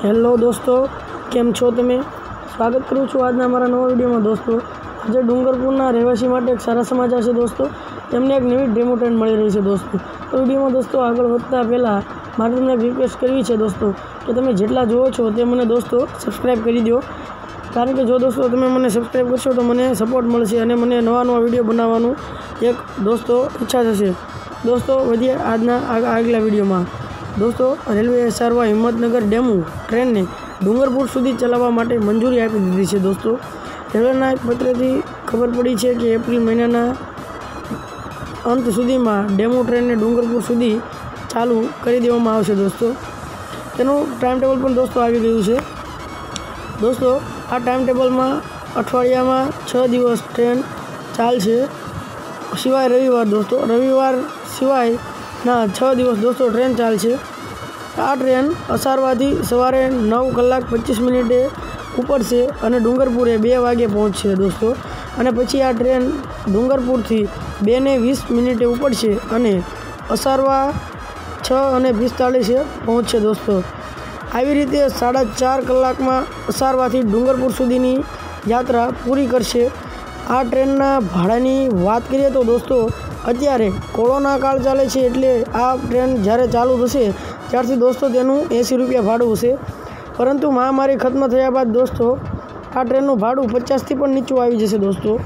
Hello दोस्तों, केम छो तमे? स्वागत करूँ छूँ आज अमरा नवा विडियो में। दोस्तों आज डूंगरपुरना રહેવાસી માટે एक सारा समाचार है। दोस्तों तेमने एक नवी डेमो ट्रेन मળી रही है। दोस्तों तो विडियो में दोस्तों आगे વધતા પહેલાં मारे तमने एक रिक्वेस्ट करवी है दोस्तों कि तमे जेटला जोवो छो ते मने दोस्तों सब्सक्राइब करी दो, कारण के जो दोस्तों तमे मने सब्सक्राइब करशो तो मने सपोर्ट मळशे अने मने नवा नवा विडियो बनाववानुं एक दोस्तों इच्छा थशे। दोस्तों वधीए आजना आगला विडियो में। दोस्तों रेलवे एसआरवाई हिम्मतनगर डेमू ट्रेन ने डूंगरपुर सुधी चलाववा माटे मंजूरी आपी दीधी है। दोस्तों रेलवेना एक पत्रथी खबर पड़ी है कि एप्रिल महीनाना अंत सुधीमां डेमू ट्रेन ने डूंगरपुर सुधी चालू करी देवामां आवशे। दोस्तों तेनुं टाइम टेबल पण दोस्तों आवी गयुं छे। दोस्तों आ टाइम टेबल में अठवाडियामां 6 दिवस ट्रेन चालशे, सिवाय रविवार। दोस्तों रविवार सिवाय ना 6 दिवस दोस्तों ट्रेन चालशे। आ ट्रेन असारवाथी सवारे 9:25 उपड़शे अने डूंगरपुरे 2 वागे पहोंचशे। दोस्तों अने पछी आ ट्रेन डूंगरपुरथी 2:20 उपड़शे अने असारवा 6:45 पहोंचशे। दोस्तों આવી રીતે 4.5 કલાકમાં અસારવાથી ડુંગરપુર સુધીની યાત્રા પૂરી કરશે। આ ટ્રેનના ભાડાની વાત કરીએ તો દોસ્તો અત્યારે કોરોના કાળ ચાલે છે, એટલે આ ટ્રેન જ્યારે ચાલુ થશે ત્યારથી દોસ્તો તેનું 80 રૂપિયા ભાડું હશે, પરંતુ મહામારી ખત્મ થયા બાદ દોસ્તો આ ટ્રેનનું ભાડું 50થી પણ નીચું આવી જશે। દોસ્તો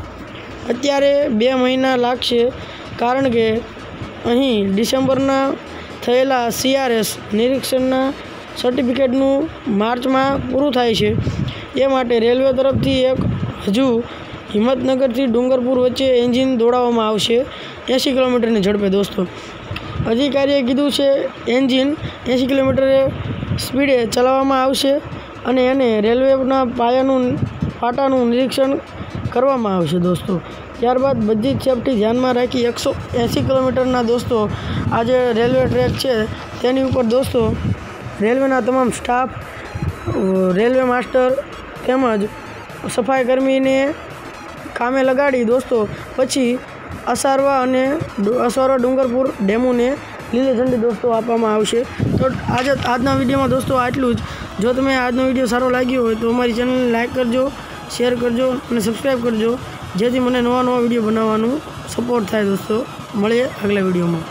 અત્યારે 2 મહિના લાગશે, કારણ કે અહીં ડિસેમ્બરના થયેલા CRS નિરીક્ષણના सर्टिफिकेटनु मार्च में पूरु थाय छे। ए माटे रेलवे तरफथी एक हजू हिम्मतनगर थी डूंगरपुर वच्चे एंजीन दौड़ाववामां आवशे 80 किलोमीटरनी झड़पे। दोस्तों अधिकारीए कीधुं छे एंजीन 80 किलोमीटर स्पीडे चलाववामां आवशे अने एने रेलवेना पाटानुं निरीक्षण करवामां आवशे। दोस्तों त्यारबाद बधी सेफ्टी ध्यान में राखी 180 किलोमीटरना दोस्तों आज रेलवे ट्रेक है तेनी उपर दोस्तों रेलवेना तमाम स्टाफ, रेलवे मास्टर तेमज सफाई कर्मी ने कामे लगाड़ी दोस्तों पछी असारवा अने असारवा डूंगरपुर डेमू ने लीली झंडी दोस्तों आपवामां आवशे। तो आजना विडियो में दोस्तों आटलुं ज। जो तमे आजनो विडियो सारो लाग्यो होय तो अमारी चेनल ने लाइक करजो, शेर करजो अने सब्सक्राइब करजो, जेथी मने नवा नवा विडियो बनाववानुं सपोर्ट थाय। दोस्तों मळीए अगला विडियो में।